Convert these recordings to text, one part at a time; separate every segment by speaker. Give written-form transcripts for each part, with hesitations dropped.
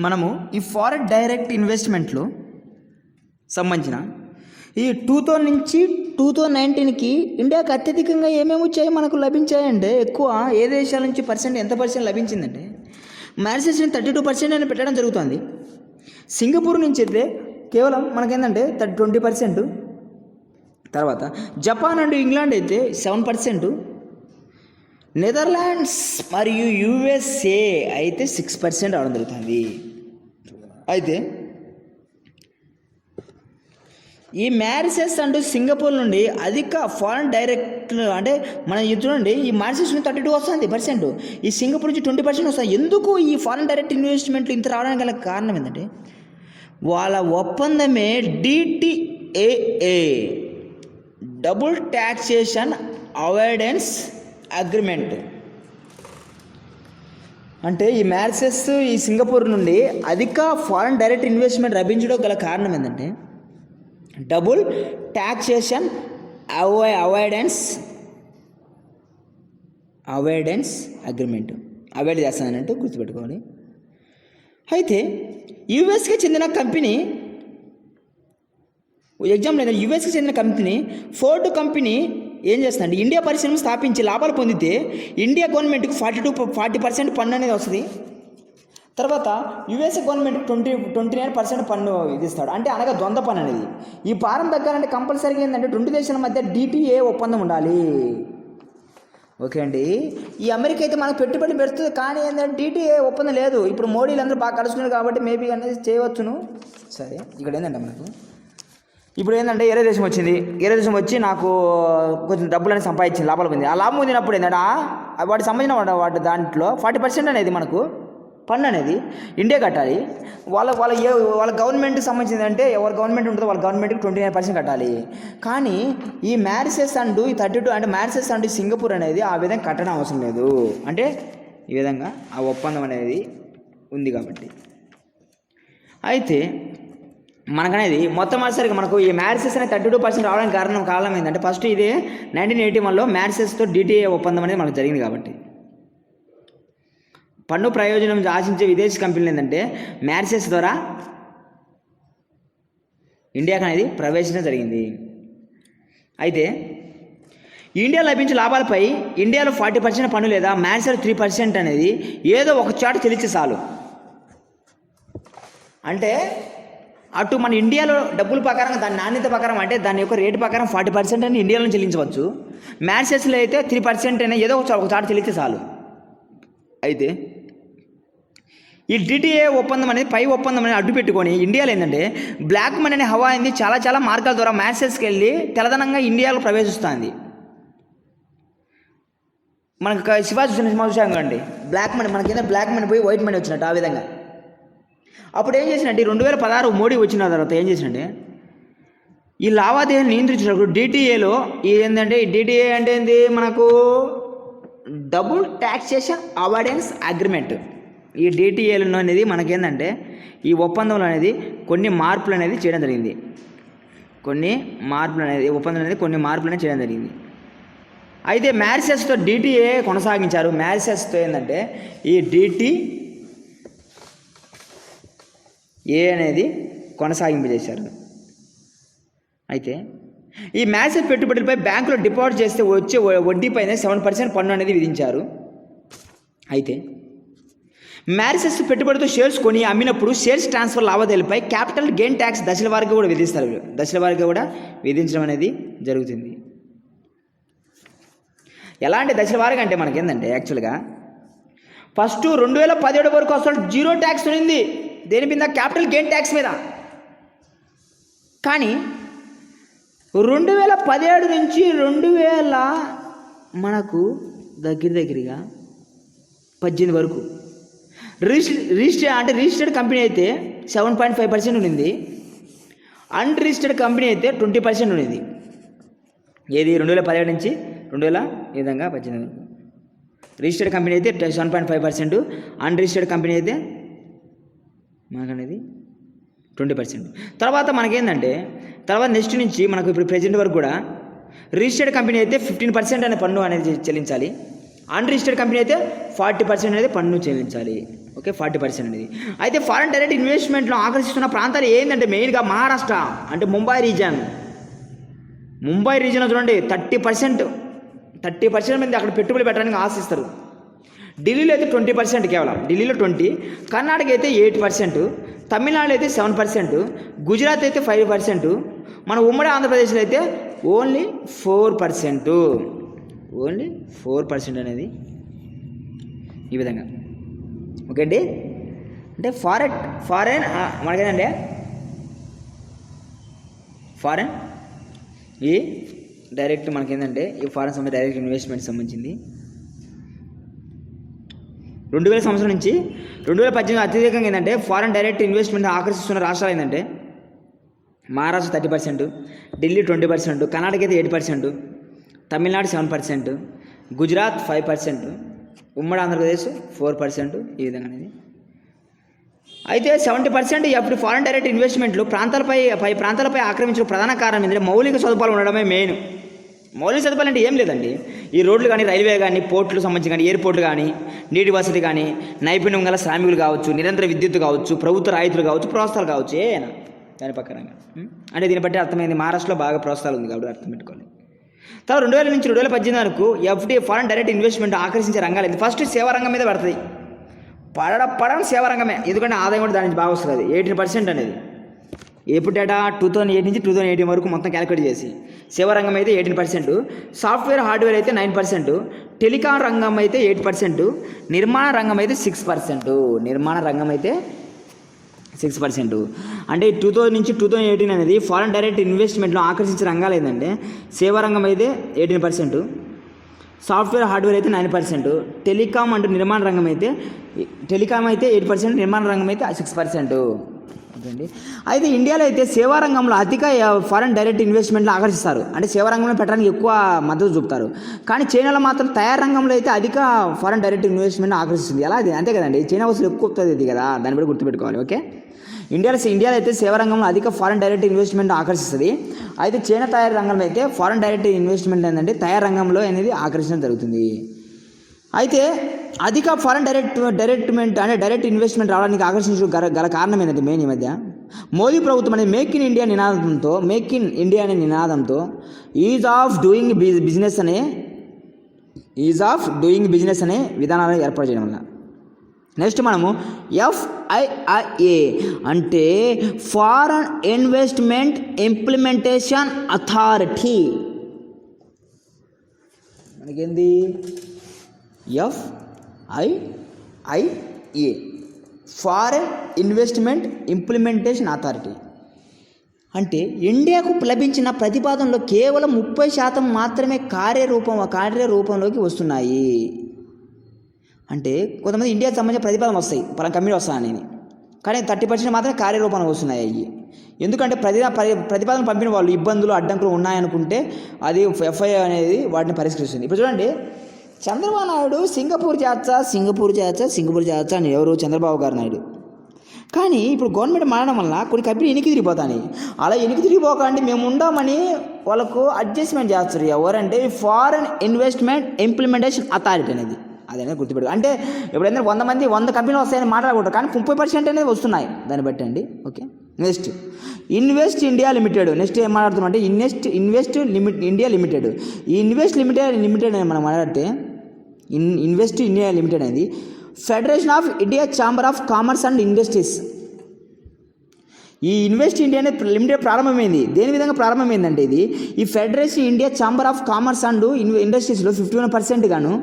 Speaker 1: మనము ఈ foreign direct ఇన్వెస్ట్మెంట్లో సంబంధించిన ఈ 2000 నుంచి 2019కి ఇండియాకి అత్యధికంగా ఏమేమి వచ్చాయి మనకు లభించాయంటే ఎక్కువ ఏ దేశాల నుంచి ఎంత పర్సెంట్ లభించిందంటే మ్యారిషస్ని 32% అని పెట్టడం జరుగుతుంది. సింగపూర్ నుంచి అయితే కేవలం మనకేంటంటే 20%. తర్వాత జపాన్ అండ్ ఇంగ్లాండ్ అయితే 7%, నెదర్లాండ్స్ మరియు యుఎస్ఏ అయితే 6% అవడం జరుగుతుంది. అయితే ఈ మ్యారిషస్ అండ్ సింగపూర్ నుండి అధిక ఫారెన్ డైరెక్ట్ అంటే మనం చూడండి ఈ మ్యారిషస్ నుంచి 32 వస్తుంది %, ఈ సింగపూర్ నుంచి 20% వస్తుంది. ఎందుకు ఈ ఫారెన్ డైరెక్ట్ ఇన్వెస్ట్మెంట్లు ఇంత రావడానికి గల కారణం ఏంటంటే వాళ్ళ ఒప్పందమే DTAA, double taxation avoidance agreement. అంటే ఈ మ్యారిషస్ ఈ సింగపూర్ నుండి అధిక ఫారెన్ డైరెక్ట్ ఇన్వెస్ట్మెంట్ లభించడం గల కారణం ఏంటంటే double taxation avoidance agreement avoid చేస్తానంటూ గుర్తుపెట్టుకోవాలి. అయితే యుఎస్కి చెందిన కంపెనీ యుఎస్కి చెందిన కంపెనీ ఫోర్డ్ కంపెనీ ఏం చేస్తుందంటే ఇండియా పరిశ్రమ స్థాపించి లాభాలు పొందితే ఇండియా గవర్నమెంట్కి 40% పన్ను అనేది వస్తుంది. తర్వాత యుఎస్ఏ గవర్నమెంట్కి 29% పన్ను విధిస్తాడు. అంటే అనగా ద్వంద్వ పన్ను అనేది. ఈ భారం తగ్గాలంటే కంపల్సరీగా ఏంటంటే 2 దేశాల మధ్య DTA ఒప్పందం ఉండాలి. ఓకే అండి. ఈ అమెరికా అయితే మనకు పెట్టుబడి పెడుతుంది, కానీ ఏంటంటే DTA ఒప్పందం లేదు. ఇప్పుడు మోడీలు అందరూ బాగా కలుసుకున్నారు కాబట్టి మేబీ అనేది చేయవచ్చును. సరే, ఇక్కడ ఏంటంటే మనకు ఇప్పుడు ఏంటంటే ఏరే దేశం వచ్చింది. ఏరే దేశం వచ్చి నాకు కొంచెం డబ్బులు అనేది సంపాదించింది, లాభాలు పొంది. ఆ లాభం పొందినప్పుడు ఏంటంటే వాటికి సంబంధించిన వాటి దాంట్లో 40% అనేది మనకు పన్ను అనేది ఇండియా కట్టాలి. వాళ్ళ గవర్నమెంట్కి సంబంధించింది అంటే ఎవరి గవర్నమెంట్ ఉంటుందో వాళ్ళ గవర్నమెంట్కి 29% కట్టాలి. కానీ ఈ మ్యారిషస్ అండ్ ఈ 32 అంటే మ్యారిషస్ అండ్ సింగపూర్ అనేది ఆ విధంగా కట్టడం అవసరం లేదు. అంటే ఈ విధంగా ఆ ఒప్పందం అనేది ఉంది కాబట్టి. అయితే మనకనేది మొట్టమొదటిసారిగా మనకు ఈ మ్యారిషస్ అనేది 32% రావడానికి కారణం ఏంటంటే ఫస్ట్ ఇది 1981లో మ్యారిషస్తో DTA ఒప్పందం అనేది మనకు జరిగింది కాబట్టి. పన్ను ప్రయోజనం ఆశించే విదేశీ కంపెనీలు ఏంటంటే మ్యారిషస్ ద్వారా ఇండియాకి అనేది ప్రవేశించడం జరిగింది. అయితే ఇండియా లభించే లాభాలపై ఇండియాలో 40% పన్ను లేదా మ్యారిషస్ 3% అనేది ఏదో ఒక చోట చెల్లించే చాలు. అంటే అటు మన ఇండియాలో డబ్బుల ప్రకారం దాని నాణ్యత ప్రకారం అంటే దాని యొక్క రేటు ప్రకారం 40% అని ఇండియాలో చెల్లించవచ్చు. మ్యారిషస్లో అయితే 3% అయినా ఏదో ఒక చోట చెల్లించే చాలు. అయితే ఈ DTA ఒప్పందం అనేది పై ఒప్పందం అనేది అడ్డు పెట్టుకొని ఇండియాలో ఏంటంటే బ్లాక్ మనీ అనే హవా అనేది చాలా మార్గాల ద్వారా మ్యారిషస్కి వెళ్ళి తెల్లదనంగా ఇండియాలో ప్రవేశిస్తుంది. మనకు శివాజీ సినిమా చూసాం కండి, బ్లాక్ మనీ మనకి బ్లాక్ మనీ పోయి వైట్ మనీ వచ్చినట్టు. ఆ విధంగా అప్పుడు ఏం చేసినట్టు 2016 మోడీ వచ్చిన తర్వాత ఏం చేసినట్టే ఈ లావాదేవీలు నియంత్రించినప్పుడు DTAలో ఏంటంటే DTA అంటే ఏంది మనకు డబుల్ ట్యాక్సేషన్ అవాయిడెన్స్ అగ్రిమెంట్. ఈ DTAలో అనేది మనకేంటంటే ఈ ఒప్పందంలో అనేది కొన్ని మార్పులు అనేది చేయడం జరిగింది. కొన్ని మార్పులు అనేది చేయడం జరిగింది. అయితే మ్యారిషస్తో DTA కొనసాగించారు. మ్యారిషస్తో ఏంటంటే ఈ DTA అనేది కొనసాగింపజేశారు. అయితే ఈ మ్యారిషస్ పెట్టుబడులపై బ్యాంకులో డిపాజిట్ చేస్తే వచ్చే వడ్డీపైన 7% పన్ను అనేది విధించారు. అయితే మ్యారిషస్ పెట్టుబడితో షేర్స్ కొని అమ్మినప్పుడు షేర్స్ ట్రాన్స్ఫర్ లావాదేవీలపై క్యాపిటల్ గెయిన్ ట్యాక్స్ దశల వారీగా కూడా విధిస్తారు. దశల వారీగా కూడా విధించడం అనేది జరుగుతుంది. ఎలాంటి దశల వారీగా అంటే మనకేంటంటే యాక్చువల్గా ఫస్ట్ 2017 వరకు అసలు 0 ట్యాక్స్ ఉంది దేని మీద, క్యాపిటల్ గెయిన్ ట్యాక్స్ మీద. కానీ 2017 నుంచి 2000 మనకు దగ్గరగా 18 వరకు రిజిస్టర్డ్ కంపెనీ అయితే 7.5% ఉండింది. అన్రిజిస్టర్డ్ కంపెనీ అయితే 20% ఉండింది. ఏది 2017 నుంచి 2018 వరకు. రిజిస్టర్డ్ కంపెనీ అయితే 7.5%, అన్రిజిస్టర్డ్ కంపెనీ అయితే మనకనేది 20%. తర్వాత మనకేంటంటే నెక్స్ట్ నుంచి మనకు ఇప్పుడు ప్రెజెంట్ వరకు కూడా రిజిస్టర్డ్ కంపెనీ అయితే 15% అనే పన్ను అనేది చెల్లించాలి. అన్రిజిస్టర్డ్ కంపెనీ అయితే 40% అనేది పన్ను చెల్లించాలి. ఓకే, 40% అనేది. అయితే ఫారెన్ డైరెక్ట్ ఇన్వెస్ట్మెంట్లో ఆకర్షిస్తున్న ప్రాంతాలు ఏంటంటే మెయిన్గా మహారాష్ట్ర, అంటే ముంబై రీజియన్ చూడండి 30% మంది అక్కడ పెట్టుబడి పెట్టడానికి ఆశిస్తారు. ఢిల్లీలో అయితే 20%, కేవలం ఢిల్లీలో 20%, కర్ణాటక అయితే 8%, తమిళనాడు అయితే 7%, గుజరాత్ అయితే 5%, మన ఉమ్మడి ఆంధ్రప్రదేశ్లో అయితే ఓన్లీ 4% అనేది ఈ విధంగా. ఓకే అండి, అంటే ఫారెన్ మనకేనండి ఫారెన్ ఈ డైరెక్ట్ మనకేంటంటే ఈ ఫారెన్ సంబంధించి డైరెక్ట్ ఇన్వెస్ట్మెంట్ సంబంధించింది 2000 సంవత్సరం నుంచి 2018 అత్యధికంగా ఏంటంటే ఫారెన్ డైరెక్ట్ ఇన్వెస్ట్మెంట్ ఆకర్షిస్తున్న రాష్ట్రాలు ఏంటంటే మహారాష్ట్ర 30%, ఢిల్లీ 20%, కర్ణాటక అయితే 8%, తమిళనాడు 7%, గుజరాత్ 5%, ఉమ్మడి ఆంధ్రప్రదేశ్ 4%, ఈ విధంగా అనేది. అయితే 70% అప్పుడు ఫారెన్ డైరెక్ట్ ఇన్వెస్ట్మెంట్లు ప్రాంతాలపై ఆక్రమించిన ప్రధాన కారణం ఏంటంటే మౌలిక సదుపాయాలు ఉండడమే మెయిన్. మౌలిక సదుపాయాలు అంటే ఏం లేదండి, ఈ రోడ్లు కానీ, రైల్వే కానీ, పోర్టులకు సంబంధించి కానీ, ఎయిర్పోర్ట్లు కానీ, నీటి వసతి కానీ, నైపుణ్యం గల శ్రామికులు కావచ్చు, నిరంతర విద్యుత్ కావచ్చు, ప్రభుత్వ రాయితీలు కావచ్చు, ప్రోత్సాహాలు కావచ్చు, ఏనా దాని ప్రకారంగా. అంటే దీన్ని బట్టి అర్థమైంది మహారాష్ట్రలో బాగా ప్రోత్సాహాలు ఉంది కాబట్టి అర్థం పెట్టుకోవాలి. తర్వాత 2000 నుంచి 2018 వరకు ఎఫ్డీఐ ఫారెన్ డైరెక్ట్ ఇన్వెస్ట్మెంట్ ఆకర్షించే రంగాలు ఇది. ఫస్ట్ సేవా రంగం మీద పడుతుంది, పడడం సేవా రంగమే, ఎందుకంటే ఆదాయం కూడా దాని నుంచి బాగా వస్తుంది. 18% అనేది ఎప్పుడు డేటా 2008 నుంచి 2018 వరకు మొత్తం క్యాలిక్యులేట్ చేసి సేవా రంగం అయితే 18%, సాఫ్ట్వేర్ హార్డ్వేర్ అయితే 9%, టెలికాం రంగం అయితే 8%, నిర్మాణ రంగం అయితే 6%. అంటే 2000 నుంచి 2018 అనేది ఫారెన్ డైరెక్ట్ ఇన్వెస్ట్మెంట్లో ఆకర్షించే రంగాలు ఏంటంటే సేవా రంగం అయితే 18%, సాఫ్ట్వేర్ హార్డ్వేర్ అయితే 9%, టెలికాం అంటే నిర్మాణ రంగం అయితే 8%, నిర్మాణ రంగం అయితే 6%. ఓకేండి, అయితే ఇండియాలో అయితే సేవా రంగంలో అధిక ఫారెన్ డైరెక్ట్ ఇన్వెస్ట్మెంట్లు ఆకర్షిస్తారు, అంటే సేవా రంగంలో పెట్టడానికి ఎక్కువ మద్దతు చూపుతారు. కానీ చైనాలో మాత్రం తయారు రంగంలో అయితే అధిక ఫారెన్ డైరెక్ట్ ఇన్వెస్ట్మెంట్ ఆకర్షిస్తుంది. ఎలా అది అంతే కదండి, చైనా వస్తువులు ఎక్కువ వస్తుంది ఇది కదా, దాన్ని బట్టి గుర్తుపెట్టుకోవాలి. ఓకే, ఇండియాలో అయితే సేవా రంగంలో అధిక ఫారెన్ డైరెక్ట్ ఇన్వెస్ట్మెంట్ ఆకర్షిస్తుంది. అయితే చైనా తయారు రంగంలో అయితే ఫారెన్ డైరెక్ట్ ఇన్వెస్ట్మెంట్ ఏంటంటే తయారు రంగంలో అనేది ఆకర్షించడం జరుగుతుంది. అయితే అధిక ఫారెన్ డైరెక్ట్ ఇన్వెస్ట్మెంట్ రావడానికి ఆకర్షించడం గల కారణం ఏంటంటే మెయిన్ ఈ మధ్య మోదీ ప్రభుత్వం అనేది మేక్ ఇన్ ఇండియా అనే నినాదంతో ఈజ్ ఆఫ్ డూయింగ్ బిజినెస్ అనే విధానాలను ఏర్పాటు చేయడం వల్ల. నెక్స్ట్ మనము FIIA అంటే ఫారెన్ ఇన్వెస్ట్మెంట్ ఇంప్లిమెంటేషన్ అథారిటీ, మనకేంది FIIA foreign investment implementation authority. అంటే ఇండియాకు లభించిన ప్రతిపాదనలో కేవలం 30% మాత్రమే కార్యరూపంలోకి వస్తున్నాయి. అంటే కొంతమంది ఇండియాకి సంబంధించిన ప్రతిపాదనలు వస్తాయి, పలానా కంపెనీ వస్తానని, కానీ 30% మాత్రమే కార్యరూపంలో వస్తున్నాయి అవి. ఎందుకంటే ప్రతిపాదన పంపిన వాళ్ళు ఇబ్బందులు అడ్డంకులు ఉన్నాయనుకుంటే అది FIIA అనేది వాటిని పరిష్కరిస్తుంది. ఇప్పుడు చూడండి, చంద్రబాబు నాయుడు సింగపూర్ చేర్చా అని ఎవరు చంద్రబాబు గారు నాయుడు. కానీ ఇప్పుడు గవర్నమెంట్ మారడం వల్ల కొన్ని కంపెనీ ఎనికి తిరిగిపోతాయి. అలా ఎనికి తిరిగిపోకండి మేము ఉండామని వాళ్ళకు అడ్జస్ట్మెంట్ చేస్తారు. ఎవరంటే ఫారెన్ ఇన్వెస్ట్మెంట్ ఇంప్లిమెంటేషన్ అథారిటీ అనేది, అదనేది గుర్తుపెట్టు. అంటే ఎప్పుడైనా 100 కంపెనీలు వస్తాయని మాట్లాడకూడదు, కానీ 30% అనేది వస్తున్నాయి దాన్ని బట్టి అండి. Okay, next invest India limited. Next ఏం మాట్లాడుతున్నాం అంటే ఇన్వెస్ట్ ఇండియా లిమిటెడ్. ఈ ఇన్వెస్ట్ లిమిటెడ్ అని మనం మాట్లాడితే ఇన్వెస్ట్ ఇండియా లిమిటెడ్ అనేది federation of India chamber of commerce and ఇండస్ట్రీస్. ఈ ఇన్వెస్ట్ ఇండియా అనేది లిమిటెడ్ ప్రారంభమైంది. దేని విధంగా ప్రారంభమైందంటే ఈ federation India chamber of commerce and ఇండస్ట్రీస్లో 51% గాను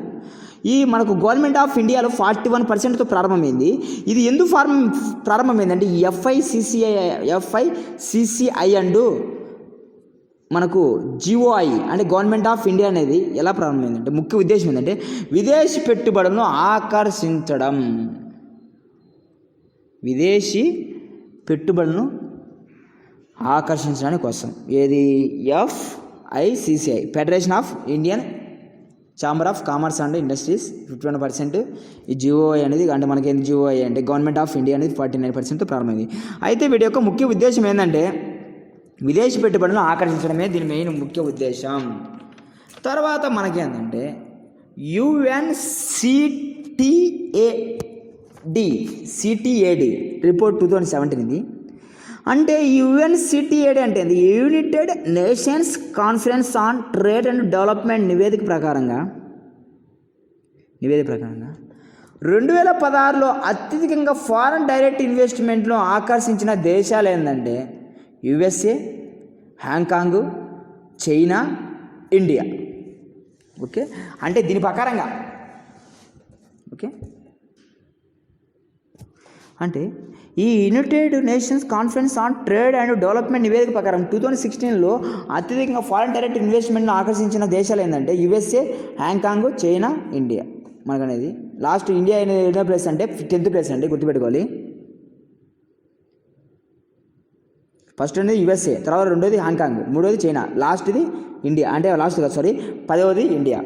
Speaker 1: ఈ మనకు గవర్నమెంట్ ఆఫ్ ఇండియాలో 41%తో ప్రారంభమైంది. ఇది ఎందుకు ప్రారంభమైందంటే ఈ FICCI అండ్ మనకు GOI అంటే గవర్నమెంట్ ఆఫ్ ఇండియా అనేది ఎలా ప్రారంభమైందంటే ముఖ్య ఉద్దేశం ఏంటంటే విదేశీ పెట్టుబడులను ఆకర్షించడానికి కోసం. ఏది FICCI federation of Indian chamber of commerce and industries 51%. ఈ GOI అనేది అంటే మనకేంది GOI అంటే గవర్నమెంట్ ఆఫ్ ఇండియా అనేది 49%తో ప్రారంభమైంది. అయితే వీటి యొక్క ముఖ్య ఉద్దేశం ఏంటంటే విదేశీ పెట్టుబడులను ఆకర్షించడమే దీని మెయిన్ ముఖ్య ఉద్దేశం. తర్వాత మనకేంటంటే UNCTA డి సిటిఏడి రిపోర్ట్ 2017 ఇది. అంటే యుఎన్సిటిఏడి అంటే United nations conference on trade and development నివేదిక ప్రకారంగా 2016లో అత్యధికంగా ఫారెన్ డైరెక్ట్ ఇన్వెస్ట్మెంట్లో ఆకర్షించిన దేశాలు ఏంటంటే USA, Hong Kong, China, India. Okay, అంటే దీని ప్రకారంగా ఓకే అంటే ఈ United nations conference on trade and development నివేదిక ప్రకారం 2016లో అత్యధికంగా ఫారెన్ డైరెక్ట్ ఇన్వెస్ట్మెంట్ను ఆకర్షించిన దేశాలు ఏంటంటే యుఎస్ఏ, హాంకాంగ్, చైనా, ఇండియా. మనకనేది లాస్ట్ ఇండియా ఎన్నో ప్లేస్ అంటే 10th ప్లేస్ అండి, గుర్తుపెట్టుకోవాలి. ఫస్ట్ అనేది యుఎస్ఏ, తర్వాత రెండోది హాంకాంగ్, మూడోది చైనా, లాస్ట్ది ఇండియా. అంటే లాస్ట్ కాదు సారీ 10వది ఇండియా.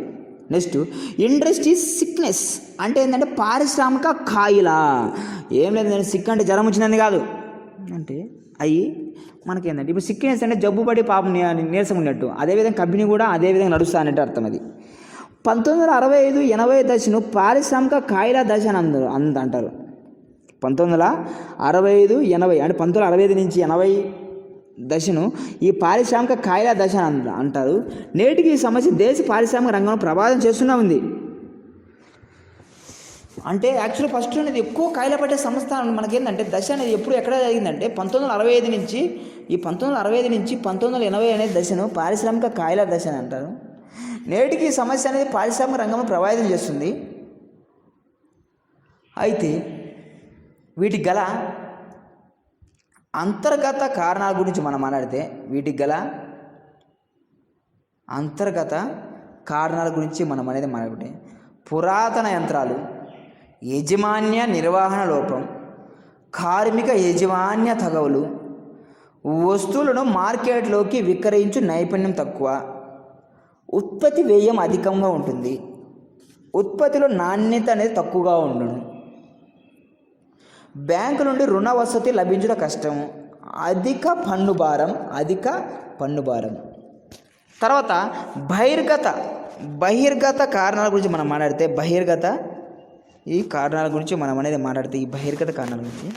Speaker 1: నెక్స్ట్ ఇండస్ట్రీస్ సిక్నెస్ అంటే ఏంటంటే పారిశ్రామిక కాయిల. ఏం లేదు, నేను సిక్ అంటే జ్వరం వచ్చిందని కాదు, అంటే అవి మనకేంటంటే ఇప్పుడు సిక్నెస్ అంటే జబ్బు పడి పాపం నీరసం ఉన్నట్టు, అదేవిధంగా కంపెనీ కూడా అదేవిధంగా నడుస్తా అన్నట్టు అర్థం. అది 1965-80 దశను పారిశ్రామిక కాయిల దశ అని అంటారు. 1965-80 అంటే 1965 నుంచి 80 దశను ఈ పారిశ్రామిక కాయిల దశ అని అంటారు. నేటికి ఈ సమస్య దేశ పారిశ్రామిక రంగంలో ప్రభావితం చేస్తూనే ఉంది. అంటే యాక్చువల్లీ ఫస్ట్ అనేది ఎక్కువ కాయిల పట్టే సంస్థ మనకేంటంటే దశ అనేది ఎప్పుడు ఎక్కడ జరిగిందంటే 1965 నుంచి 1980 అనే దశను పారిశ్రామిక కాయిల దశ అని అంటారు. నేటికి ఈ సమస్య అనేది పారిశ్రామిక రంగంలో ప్రభావితం చేస్తుంది. అయితే వీటికి గల అంతర్గత కారణాల గురించి మనం మాట్లాడితే పురాతన యంత్రాలు, యజమాన్య నిర్వహణ లోపం, కార్మిక యజమాన్య తగవులు, వస్తువులను మార్కెట్లోకి విక్రయించు నైపుణ్యం తక్కువ, ఉత్పత్తి వ్యయం అధికంగా ఉంటుంది, ఉత్పత్తిలో నాణ్యత అనేది తక్కువగా ఉండును, బ్యాంకు నుండి రుణ వసతి లభించడం కష్టం, అధిక పన్ను భారం. తర్వాత బహిర్గత కారణాల గురించి మనం మాట్లాడితే ఈ బహిర్గత కారణాల గురించి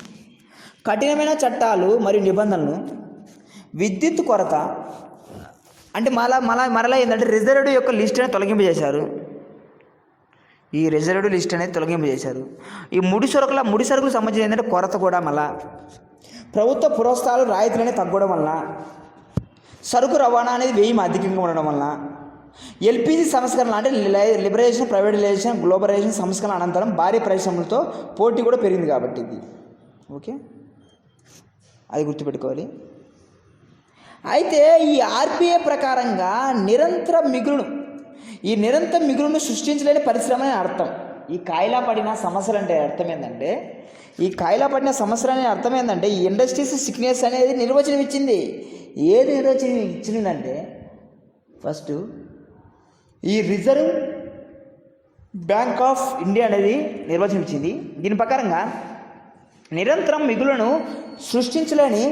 Speaker 1: కఠినమైన చట్టాలు మరియు నిబంధనలు, విద్యుత్ కొరత. అంటే మరలా ఏంటంటే రిజర్వ్డ్ యొక్క లిస్ట్ అనేది తొలగింపు చేశారు. ఈ ముడి సరుకులకు సంబంధించిన ఏంటంటే కొరత కూడా, మళ్ళా ప్రభుత్వ పురస్కారాలు రాయితీలనే తగ్గడం వలన, సరుకు రవాణా అనేది వ్యయం అధికంగా ఉండడం వలన, ఎల్పిజి సంస్కరణ అంటే లిబరేషన్, ప్రైవేటైజేషన్, గ్లోబలైజేషన్ సంస్కరణ అనంతరం భారీ పరిశ్రమలతో పోటీ కూడా పెరిగింది కాబట్టి ఇది ఓకే, అది గుర్తుపెట్టుకోవాలి. అయితే ఈ ఆర్బీఐ ప్రకారంగా నిరంతర మిగులును సృష్టించలేని పరిశ్రమ అని అర్థం. ఈ కాయిలా పడిన సమస్యలు అంటే అర్థం ఏంటంటే ఈ ఇండస్ట్రీస్ సిక్నెస్ అనేది నిర్వచనం ఇచ్చింది. ఏది నిర్వచనం ఇచ్చిందంటే ఫస్ట్ ఈ రిజర్వ్ బ్యాంక్ ఆఫ్ ఇండియా అనేది నిర్వచనం ఇచ్చింది. దీని ప్రకారంగా నిరంతరం మిగులును సృష్టించలేని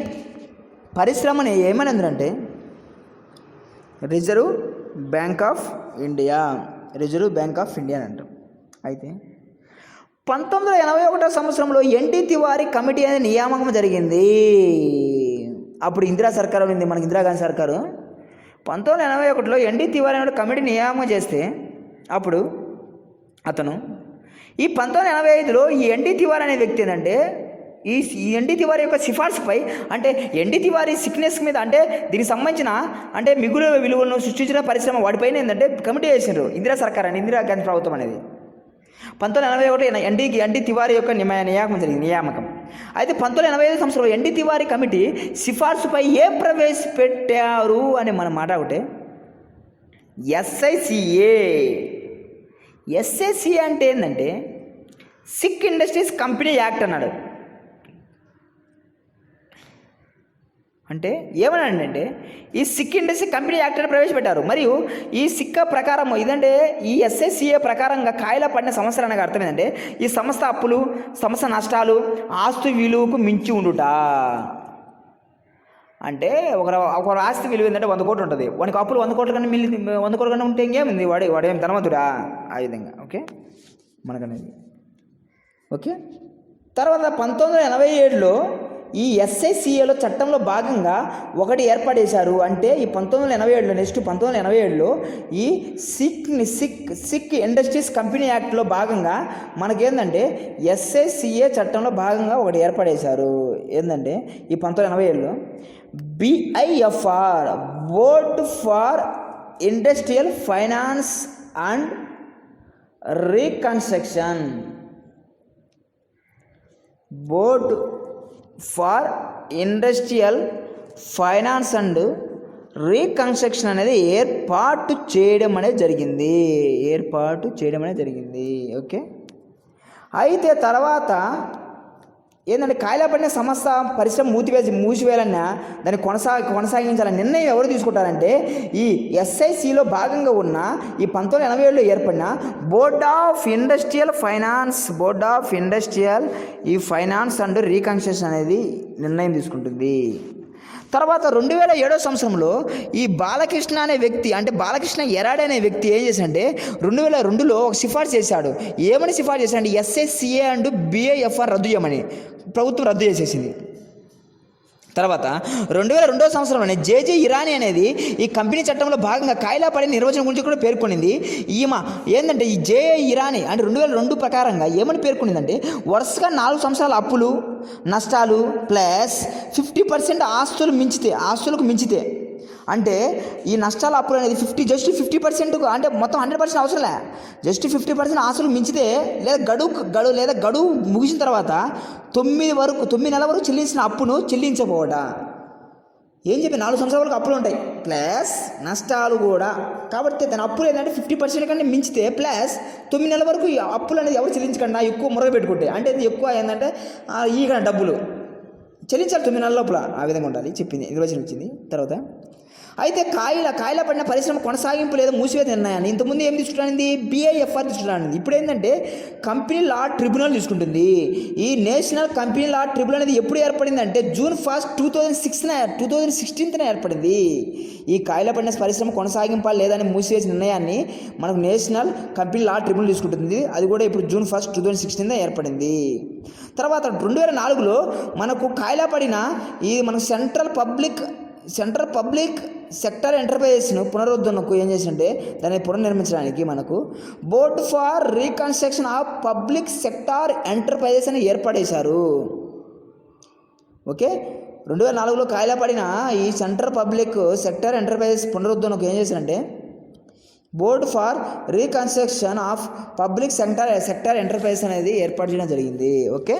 Speaker 1: పరిశ్రమని ఏమనంటే రిజర్వ్ బ్యాంక్ ఆఫ్ ఇండియా అని అంటాం. అయితే 1981 సంవత్సరంలో ఎన్టీ తివారీ కమిటీ అనేది నియామకం జరిగింది. అప్పుడు ఇందిరా సర్కారు ఉంది, మనకి ఇందిరాగాంధీ సర్కారు. 1981లో ఎన్టీ తివారీ అనే కమిటీ నియామకం చేస్తే అప్పుడు అతను ఈ 1985లో ఈ ఎన్టీ తివారీ అనే వ్యక్తి ఏంటంటే ఈ ఎన్టీ తివారీ యొక్క సిఫార్సుపై అంటే ఎన్టీ తివారీ సిక్నెస్ మీద అంటే దీనికి సంబంధించిన అంటే మిగులు విలువలను సృష్టించిన పరిశ్రమ వాటిపైన ఏంటంటే కమిటీ చేసినారు ఇందిరాగాంధీ ప్రభుత్వం అనేది. 1981 ఎన్టీ తివారీ యొక్క నియామకం. అయితే 1985 సంవత్సరంలో ఎన్టీ తివారీ కమిటీ సిఫార్సుపై ప్రవేశపెట్టారు అని మనం మాట్లాడితే ఎస్ఐసిఏ అంటే ఏంటంటే సిక్ ఇండస్ట్రీస్ కంపెనీ యాక్ట్ అన్నాడు. అంటే ఏమన్నాడంటే ఈ సిక్ ఇండస్ట్రీ కంపెనీ యాక్ట్ అని ప్రవేశపెట్టారు. మరియు ఈ సిక్క ప్రకారం ఇదంటే ఈ ఎస్ఐసిఏ ప్రకారంగా కాయిలా పడిన సంస్థలు అనగా అర్థం ఏంటంటే ఈ సంస్థ అప్పులు, సంస్థ నష్టాలు, ఆస్తి విలువకు మించి ఉండుట. అంటే ఒక ఆస్తి విలువ ఏంటంటే 100 కోట్లు ఉంటుంది, వానికి అప్పులు 100 కోట్ల కన్నా 100 కోట్ల కన్నా ఉంటే ఇంకేముంది, వాడేం ధనవంతుడా ఆ విధంగా. ఓకే మనకనేది ఓకే. తర్వాత 1987లో ఈ ఎస్ఐసిఏలో చట్టంలో భాగంగా ఒకటి ఏర్పాటు అంటే ఈ 1987లో నెక్స్ట్ 1987లో ఈ సిక్ ఇండస్ట్రీస్ కంపెనీ యాక్ట్లో భాగంగా మనకేందంటే ఎస్ఐసిఏ చట్టంలో భాగంగా ఒకటి ఏర్పాటు ఏంటంటే ఈ 1987లో BIFR board for industrial finance and reconstruction, board for industrial finance and reconstruction అనేది ఏర్పాటు చేయడం అనేది జరిగింది. ఓకే, అయితే తర్వాత ఏంటంటే కాయలపడిన సంస్థ పరిశ్రమ మూసివేయాలన్నా దాన్ని కొనసాగించాలని నిర్ణయం ఎవరు తీసుకుంటారంటే ఈ ఎస్ఐసిలో భాగంగా ఉన్న ఈ 1987లో ఏర్పడిన board of industrial finance and reconstruction అనేది నిర్ణయం తీసుకుంటుంది. తర్వాత 2007 సంవత్సరంలో ఈ బాలకృష్ణ అనే వ్యక్తి అంటే బాలకృష్ణ ఎరాడే అనే వ్యక్తి ఏం చేశాడంటే 2002లో ఒక సిఫార్సు చేశాడు. ఏమని సిఫార్సు చేశాడంటే ఎస్ఐసిఏ అండ్ BIFR రద్దు చేయమని. ప్రభుత్వం రద్దు చేసేసింది. తర్వాత 2002 సంవత్సరంలోనే జేజే ఇరానీ అనేది ఈ కంపెనీ చట్టంలో భాగంగా కాయిలా పడే నిర్వచనం గురించి కూడా పేర్కొనింది. ఈమె ఏంటంటే ఈ జేఏ ఇరానీ అంటే 2002 ప్రకారంగా ఏమని పేర్కొనిందంటే వరుసగా 4 సంవత్సరాల అప్పులు నష్టాలు ప్లస్ 50% ఆస్తులకు మించితే అంటే ఈ నష్టాల అప్పులు అనేది 50% అంటే మొత్తం 100% అవసరంలే, జస్ట్ 50% ఆస్తులు మించితే లేదా గడువు ముగిసిన తర్వాత 9 నెలల వరకు చెల్లించిన అప్పును చెల్లించబోట. ఏం చెప్పి 4 సంవత్సరాల వరకు అప్పులు ఉంటాయి ప్లస్ నష్టాలు కూడా. కాబట్టి దాని అప్పులు ఏంటంటే 50% కంటే మించితే ప్లస్ 9 నెలల వరకు ఈ అప్పులు అనేది ఎవరు చెల్లించకుండా ఎక్కువ మురగ పెట్టుకుంటే అంటే ఇది ఎక్కువ ఏంటంటే ఈ డబ్బులు చెల్లించాలి 9 నెలల లోపల. ఆ విధంగా ఉండాలి చెప్పింది, నిర్వచనం ఇచ్చింది. తర్వాత అయితే కాయిల పడిన పరిశ్రమ కొనసాగింపు లేదా మూసివేత నిర్ణయాన్ని ఇంతకుముందు ఏం తీసుకుంటానింది BIFR తీసుకుంటానింది. ఇప్పుడు ఏంటంటే కంపెనీ లా ట్రిబ్యునల్ తీసుకుంటుంది. ఈ నేషనల్ కంపెనీ లా ట్రిబ్యునల్ అనేది ఎప్పుడు ఏర్పడిందంటే June 1, 2016 ఏర్పడింది. ఈ కాయిల పడిన పరిశ్రమ కొనసాగింపా లేదని మూసివేసిన నిర్ణయాన్ని మనకు నేషనల్ కంపెనీ లా ట్రిబ్యునల్ తీసుకుంటుంది. అది కూడా ఇప్పుడు June 1, 2016 ఏర్పడింది. తర్వాత 2004లో మనకు కాయిల పడిన ఈ మనకు సెంట్రల్ పబ్లిక్ సెక్టర్ ఎంటర్ప్రైజెస్ను పునరుద్ధరణకు ఏం చేసిందంటే దాన్ని పునర్నిర్మించడానికి మనకు board for reconstruction of public sector enterprises అని ఏర్పాటేశారు. ఓకే, 2004లో కాయిలా పడిన ఈ సెంట్రల్ పబ్లిక్ సెక్టర్ ఎంటర్ప్రైజెస్ పునరుద్ధరణకు ఏం చేశారంటే board for reconstruction of public sector enterprises అనేది ఏర్పాటు చేయడం జరిగింది. ఓకే.